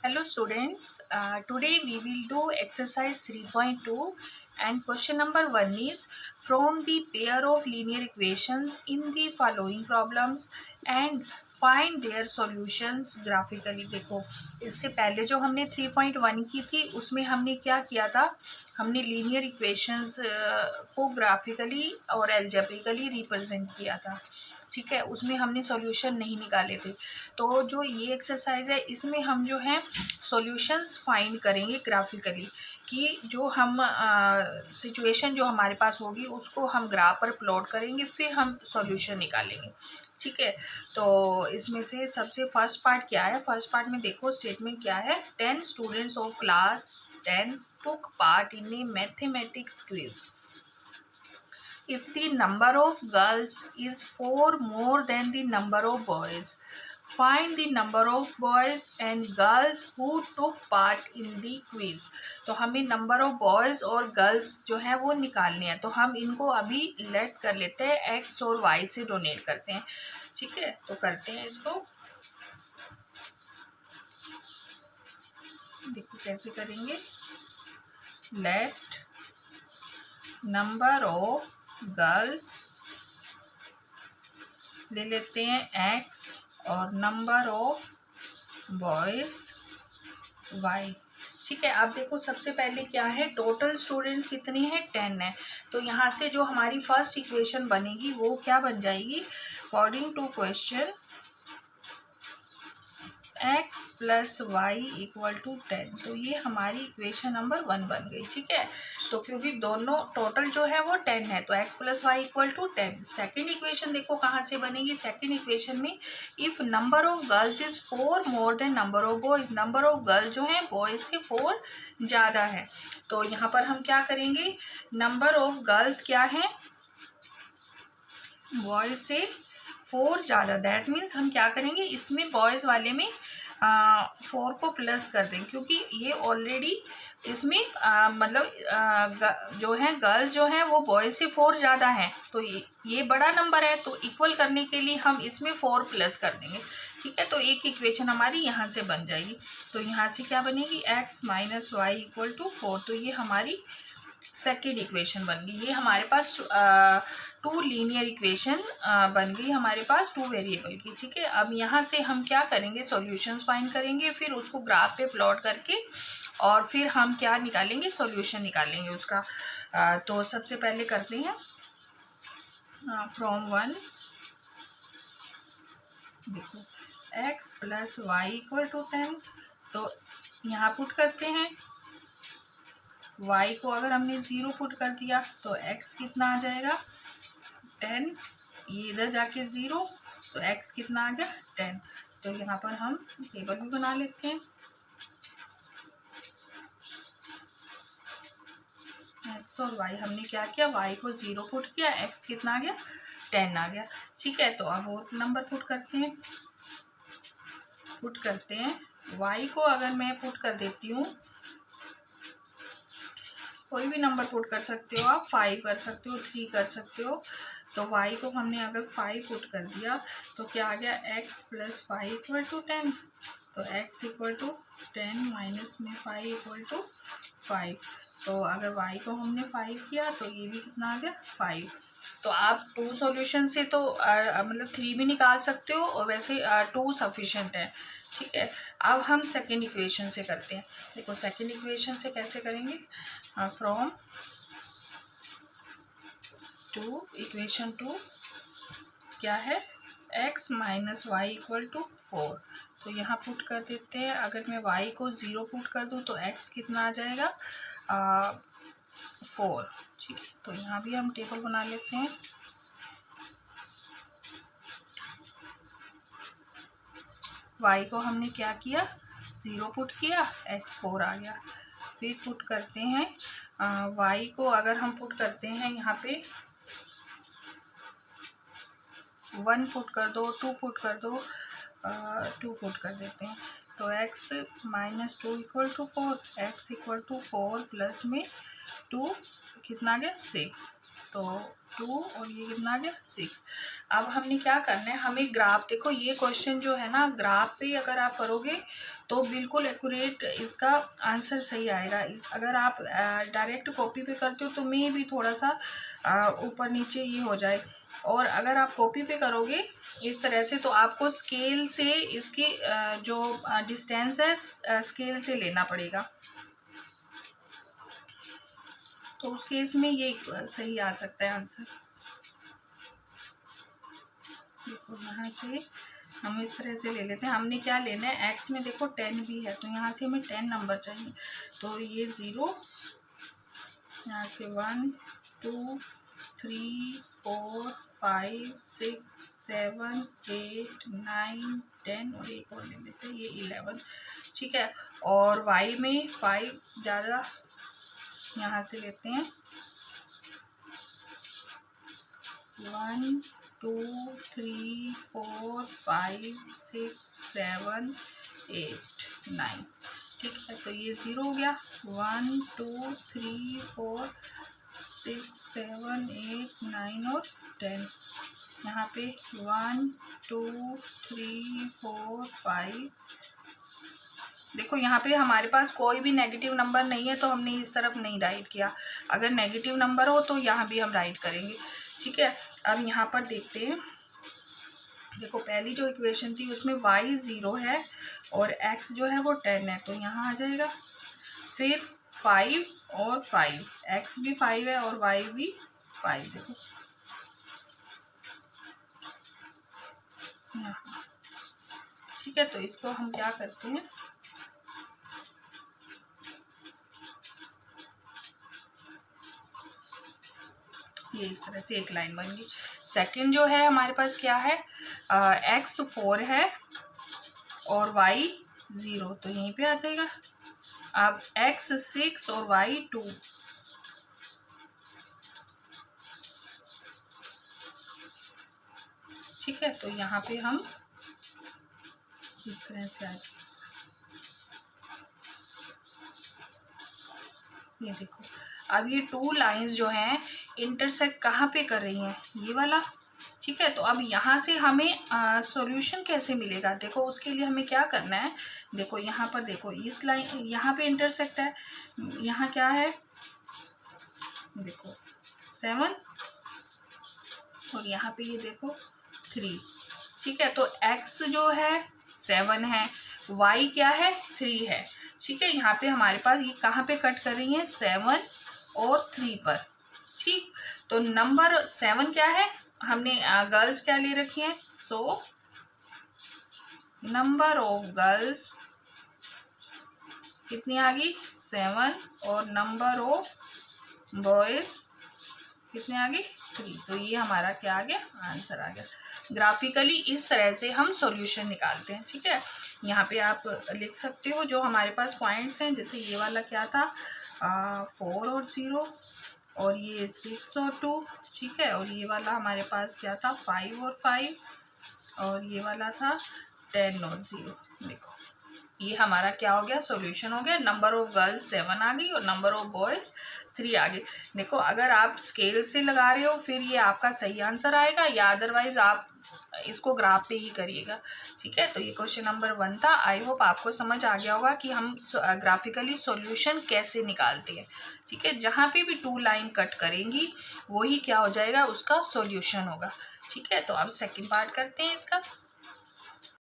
Hello students, today we will do exercise 3.2 and question number 1 is from the pair of linear equations in the following problems and find their solutions graphically। देखो इससे पहले जो हमने 3.1 की थी उसमें हमने क्या किया था, हमने लीनियर इक्वेशंस को ग्राफिकली और एल्जेब्रिकली रिप्रेजेंट किया था। ठीक है, उसमें हमने सॉल्यूशन नहीं निकाले थे। तो जो ये एक्सरसाइज है इसमें हम जो है सॉल्यूशंस फाइंड करेंगे ग्राफिकली, कि जो हम सिचुएशन जो हमारे पास होगी उसको हम ग्राफ पर प्लॉट करेंगे, फिर हम सॉल्यूशन निकालेंगे। ठीक है, तो इसमें से सबसे फर्स्ट पार्ट क्या है, फर्स्ट पार्ट में देखो स्टेटमेंट क्या है, 10 students of class 10 took part in a mathematics quiz. If the number of girls is 4 more than the number of boys, find the number of boys and girls who took part in the quiz. तो हमें number of boys और girls जो है वो निकालने हैं, तो हम इनको अभी लेट कर लेते हैं, एक्स और वाई से डोनेट करते हैं। ठीक है, तो करते हैं इसको, देखो कैसे करेंगे। लेट नंबर ऑफ गर्ल्स ले लेते हैं एक्स और नंबर ऑफ बॉयज़ वाई। ठीक है, अब देखो सबसे पहले क्या है, टोटल स्टूडेंट्स कितने हैं, 10 है। तो यहाँ से जो हमारी फर्स्ट इक्वेशन बनेगी वो क्या बन जाएगी, according to question x plus y equal to 10। तो ये हमारी इक्वेशन नंबर 1 बन गई। ठीक है, तो क्योंकि दोनों टोटल जो है वो 10 है तो x plus y equal to 10। Second equation देखो कहाँ से बनेगी, सेकेंड इक्वेशन में if number of girls is 4 more than number of boys, number of girls जो है बॉयज़ से 4 ज़्यादा है। तो यहाँ पर हम क्या करेंगे, नंबर ऑफ गर्ल्स क्या है, बॉयज़ से 4 ज़्यादा, दैट मीन्स हम क्या करेंगे, इसमें बॉयज़ वाले में 4 को प्लस कर दें, क्योंकि ये ऑलरेडी इसमें मतलब जो है गर्ल्स जो हैं वो बॉयज़ से 4 ज़्यादा हैं, तो ये बड़ा नंबर है, तो इक्वल करने के लिए हम इसमें 4 प्लस कर देंगे। ठीक है, तो एक इक्वेशन हमारी यहाँ से बन जाएगी। तो यहाँ से क्या बनेगी, x minus y equal to 4। तो ये हमारी सेकेंड इक्वेशन बन गई। ये हमारे पास 2 लीनियर इक्वेशन बन गई हमारे पास 2 वेरिएबल की। ठीक है, अब यहाँ से हम क्या करेंगे, सॉल्यूशंस फाइंड करेंगे, फिर उसको ग्राफ पे प्लॉट करके और फिर हम क्या निकालेंगे, सॉल्यूशन निकालेंगे उसका। तो सबसे पहले करते हैं फ्रॉम 1, देखो x plus y equal to 10, तो यहाँ पुट करते हैं, y को अगर हमने 0 पुट कर दिया तो x कितना आ जाएगा 10, ये इधर जाके 0, तो x कितना आ गया 10। तो यहाँ पर हम टेबल भी बना लेते हैं, x और y हमने क्या किया, y को 0 पुट किया, x कितना आ गया 10 आ गया। ठीक है, तो अब और नंबर पुट करते हैं, y को अगर मैं पुट कर देती हूँ, कोई भी नंबर पुट कर सकते हो आप, 5 कर सकते हो, 3 कर सकते हो। तो y को हमने अगर 5 पुट कर दिया तो क्या आ गया, x प्लस 5 इक्वल टू 10। तो x इक्वल टू 10 माइनस में 5 इक्वल टू 5। तो अगर y को हमने 5 किया तो ये भी कितना आ गया 5। तो आप 2 सॉल्यूशन से तो मतलब 3 भी निकाल सकते हो, और वैसे 2 सफिशेंट है। ठीक है, अब हम सेकेंड इक्वेशन से करते हैं। देखो सेकेंड इक्वेशन से कैसे करेंगे, फ्रॉम 2, इक्वेशन 2 क्या है, x minus y equal to 4। तो यहाँ पुट कर देते हैं, अगर मैं y को 0 पुट कर दूँ तो x कितना आ जाएगा 4। ठीक है, तो यहाँ भी हम टेबल बना लेते हैं, y को हमने क्या किया 0 पुट किया, x 4 आ गया। फिर पुट करते हैं y को, अगर हम पुट करते हैं यहाँ पे 1 पुट कर दो, 2 पुट कर दो, 2 पुट कर देते हैं, तो x minus 2 equal to 4, x equal to 4 plus में 2 कितना आ गया 6। तो 2 और ये कितना आ गया 6। अब हमने क्या करना है, हमें ग्राफ, देखो ये क्वेश्चन जो है ना ग्राफ पे अगर आप करोगे तो बिल्कुल एक्यूरेट इसका आंसर सही आएगा। अगर आप डायरेक्ट कॉपी पे करते हो तो मे भी थोड़ा सा ऊपर नीचे ये हो जाए, और अगर आप कॉपी पे करोगे इस तरह से तो आपको स्केल से इसकी जो डिस्टेंस है स्केल से लेना पड़ेगा, तो उस केस में ये सही आ सकता है आंसर। देखो यहाँ से हम इस तरह से ले लेते हैं। हमने क्या लेना है, एक्स में देखो 10 भी है तो यहाँ से हमें 10 नंबर चाहिए, तो ये 0, यहाँ से 1 2 3 4 5 6 7 8 9 10 और एक और ले लेते हैं ये 11, ठीक है। और वाई में 5 ज़्यादा, यहाँ से लेते हैं 1 2 3 4 5 6 7 8 9, ठीक है। तो ये 0 हो गया, 1 2 3 4 6 7 8 9 और 10। यहाँ पे 1 2 3 4 5, देखो यहाँ पे हमारे पास कोई भी नेगेटिव नंबर नहीं है तो हमने इस तरफ नहीं राइट किया। अगर नेगेटिव नंबर हो तो यहाँ भी हम राइट करेंगे, ठीक है। अब यहाँ पर देखते हैं, देखो पहली जो इक्वेशन थी उसमें y 0 है और x जो है वो 10 है, तो यहाँ आ जाएगा। फिर 5 और 5, x भी 5 है और y भी 5, देखो यहाँ, ठीक है। तो इसको हम क्या करते हैं, ये इस तरह से एक लाइन बन गई। सेकंड जो है हमारे पास क्या है, x 4 है और y 0, तो यहीं पे आ जाएगा। अब x 6 और y 2, ठीक है। तो यहाँ पे हम इस तरह से आ जाए, ये देखो अब ये 2 लाइंस जो हैं इंटरसेक्ट कहाँ पे कर रही हैं, ये वाला, ठीक है। तो अब यहाँ से हमें सॉल्यूशन कैसे मिलेगा, देखो उसके लिए हमें क्या करना है, देखो यहाँ पर देखो इस लाइन यहाँ पे इंटरसेक्ट है, यहाँ क्या है, देखो 7 और यहाँ पे ये देखो 3, ठीक है। तो x जो है 7 है, y क्या है 3 है, ठीक है। यहाँ पे हमारे पास ये कहाँ पे कट कर रही है, 7 और 3 पर, ठीक। तो नंबर 7 क्या है, हमने गर्ल्स क्या ले रखी हैं, सो नंबर ऑफ गर्ल्स कितनी आ गई 7 और नंबर ऑफ बॉयज कितने आ गए 3, तो ये हमारा क्या आ गया, आंसर आ गया। ग्राफिकली इस तरह से हम सॉल्यूशन निकालते हैं, ठीक है। यहाँ पे आप लिख सकते हो जो हमारे पास पॉइंट्स हैं, जैसे ये वाला क्या था 4 और 0 और ये 6 और 2, ठीक है। और ये वाला हमारे पास क्या था 5 और 5 और ये वाला था 10 और 0, देखो ये हमारा क्या हो गया, सॉल्यूशन हो गया। नंबर ऑफ गर्ल्स 7 आ गई और नंबर ऑफ बॉयज़ 3 आ गई। देखो अगर आप स्केल से लगा रहे हो फिर ये आपका सही आंसर आएगा, या अदरवाइज आप इसको ग्राफ पे ही करिएगा, ठीक है। तो ये क्वेश्चन नंबर 1 था। आई होप आपको समझ आ गया होगा कि हम ग्राफिकली सॉल्यूशन कैसे निकालते हैं, ठीक है। जहाँ पे भी 2 लाइन कट करेंगी वही क्या हो जाएगा, उसका सॉल्यूशन होगा, ठीक है। तो अब सेकेंड पार्ट करते हैं इसका।